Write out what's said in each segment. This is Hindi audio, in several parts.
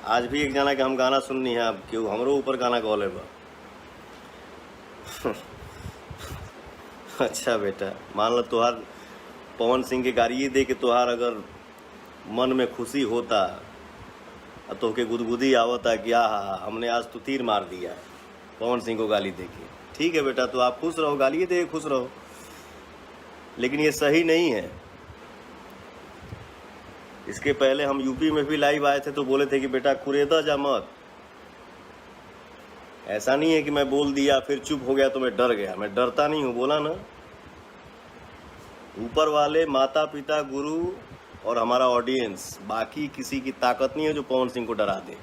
आज भी एक जना के हम गाना सुननी है, अब क्यों हमरो ऊपर गाना गौले बा। अच्छा बेटा, मान लो तुहार पवन सिंह के गाड़ी दे के तुहार अगर मन में खुशी होता तो के गुदगुदी आवता कि हमने आज तो तीर मार दिया पवन सिंह को गाली दे के। ठीक है बेटा, तो आप खुश रहो, गाली दे खुश रहो, लेकिन ये सही नहीं है। इसके पहले हम यूपी में भी लाइव आए थे तो बोले थे कि बेटा कुरेदा जा मत। ऐसा नहीं है कि मैं बोल दिया फिर चुप हो गया तो मैं डर गया, मैं डरता नहीं हूँ, बोला ना। ऊपर वाले, माता पिता, गुरु और हमारा ऑडियंस, बाकी किसी की ताकत नहीं है जो पवन सिंह को डरा दे।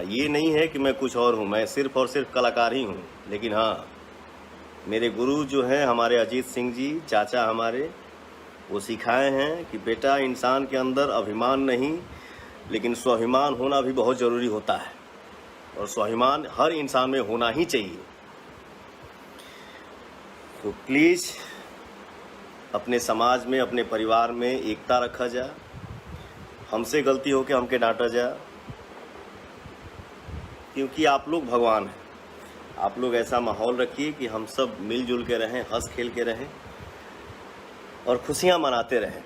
ये नहीं है कि मैं कुछ और हूँ, मैं सिर्फ और सिर्फ कलाकार ही हूँ। लेकिन हाँ, मेरे गुरु जो हैं हमारे अजीत सिंह जी चाचा हमारे, वो सिखाए हैं कि बेटा इंसान के अंदर अभिमान नहीं लेकिन स्वाभिमान होना भी बहुत ज़रूरी होता है, और स्वाभिमान हर इंसान में होना ही चाहिए। तो प्लीज़ अपने समाज में, अपने परिवार में एकता रखा जा। हमसे गलती हो के हमके डांटा जा, क्योंकि आप लोग भगवान हैं। आप लोग ऐसा माहौल रखिए कि हम सब मिलजुल के रहें, हंस खेल के रहें और खुशियां मनाते रहें।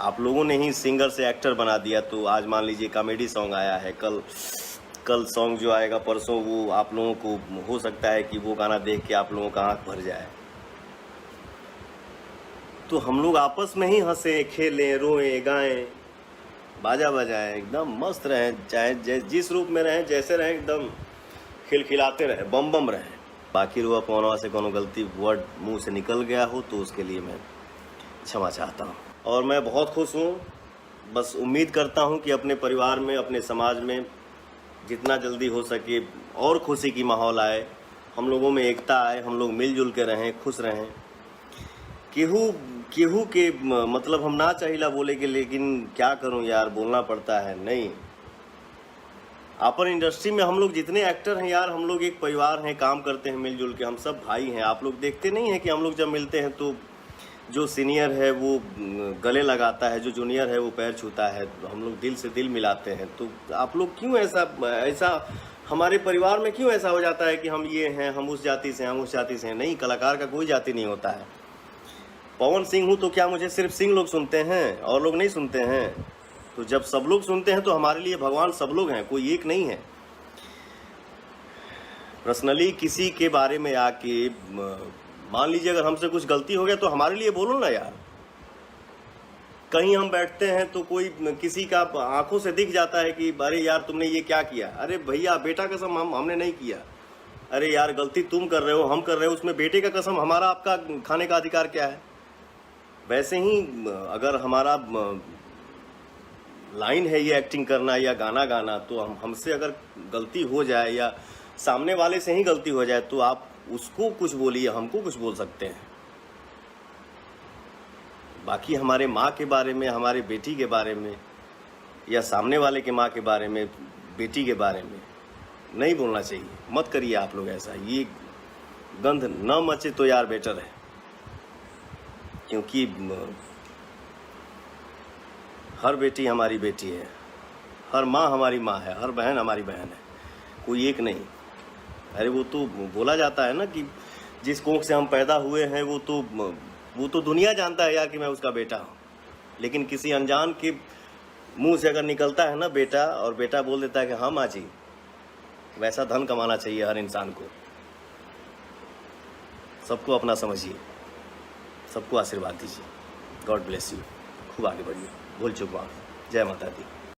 आप लोगों ने ही सिंगर से एक्टर बना दिया, तो आज मान लीजिए कॉमेडी सॉन्ग आया है, कल सॉन्ग जो आएगा परसों, वो आप लोगों को हो सकता है कि वो गाना देख के आप लोगों का आँख भर जाए। तो हम लोग आपस में ही हंसें, खेलें, रोएं, गाएं, बाजा बजाएं, एकदम मस्त रहें, चाहे जिस रूप में रहें, जैसे रहें, एकदम खिलखिलाते रहें, बम बम रहें। बाकी रुआ पवनवा से कोनो गलती वर्ड मुंह से निकल गया हो तो उसके लिए मैं क्षमा चाहता हूँ। और मैं बहुत खुश हूँ, बस उम्मीद करता हूँ कि अपने परिवार में, अपने समाज में जितना जल्दी हो सके और खुशी की माहौल आए, हम लोगों में एकता आए, हम लोग मिलजुल के रहें, खुश रहें। केहू के मतलब हम ना चाहिला बोले के, लेकिन क्या करूं यार, बोलना पड़ता है। नहीं, अपन इंडस्ट्री में हम लोग जितने एक्टर हैं यार, हम लोग एक परिवार हैं, काम करते हैं मिलजुल के, हम सब भाई हैं। आप लोग देखते नहीं हैं कि हम लोग जब मिलते हैं तो जो सीनियर है वो गले लगाता है, जो जूनियर है वो पैर छूता है, तो हम लोग दिल से दिल मिलाते हैं। तो आप लोग क्यों ऐसा हमारे परिवार में क्यों ऐसा हो जाता है कि हम ये हैं, हम उस जाति से हैं, हम उस जाति से हैं? नहीं, कलाकार का कोई जाति नहीं होता है। पवन सिंह हूँ तो क्या मुझे सिर्फ सिंह लोग सुनते हैं और लोग नहीं सुनते हैं? तो जब सब लोग सुनते हैं तो हमारे लिए भगवान सब लोग हैं, कोई एक नहीं है। पर्सनली किसी के बारे में आके मान लीजिए अगर हमसे कुछ गलती हो गया तो हमारे लिए बोलो ना यार। कहीं हम बैठते हैं तो कोई किसी का आंखों से दिख जाता है कि अरे यार तुमने ये क्या किया। अरे भैया, बेटा कसम हमने नहीं किया। अरे यार, गलती तुम कर रहे हो, हम कर रहे हो, उसमें बेटे का कसम, हमारा आपका खाने का अधिकार क्या है? वैसे ही अगर हमारा लाइन है ये एक्टिंग करना या गाना गाना, तो हमसे अगर गलती हो जाए या सामने वाले से ही गलती हो जाए तो आप उसको कुछ बोलिए, हमको कुछ बोल सकते हैं। बाकी हमारे माँ के बारे में, हमारे बेटी के बारे में या सामने वाले के माँ के बारे में, बेटी के बारे में नहीं बोलना चाहिए। मत करिए आप लोग ऐसा, ये गंध न मचे तो यार बेटर है। क्योंकि हर बेटी हमारी बेटी है, हर माँ हमारी माँ है, हर बहन हमारी बहन है, कोई एक नहीं। अरे वो तो बोला जाता है ना कि जिस कोख से हम पैदा हुए हैं वो तो दुनिया जानता है यार कि मैं उसका बेटा हूँ। लेकिन किसी अनजान के मुंह से अगर निकलता है ना बेटा, और बेटा बोल देता है कि हाँ माँ जी, वैसा धन कमाना चाहिए हर इंसान को। सबको अपना समझिए, सबको आशीर्वाद दीजिए। God bless you. खूब आगे बढ़िए, भूल चूक माफ। जय माता दी।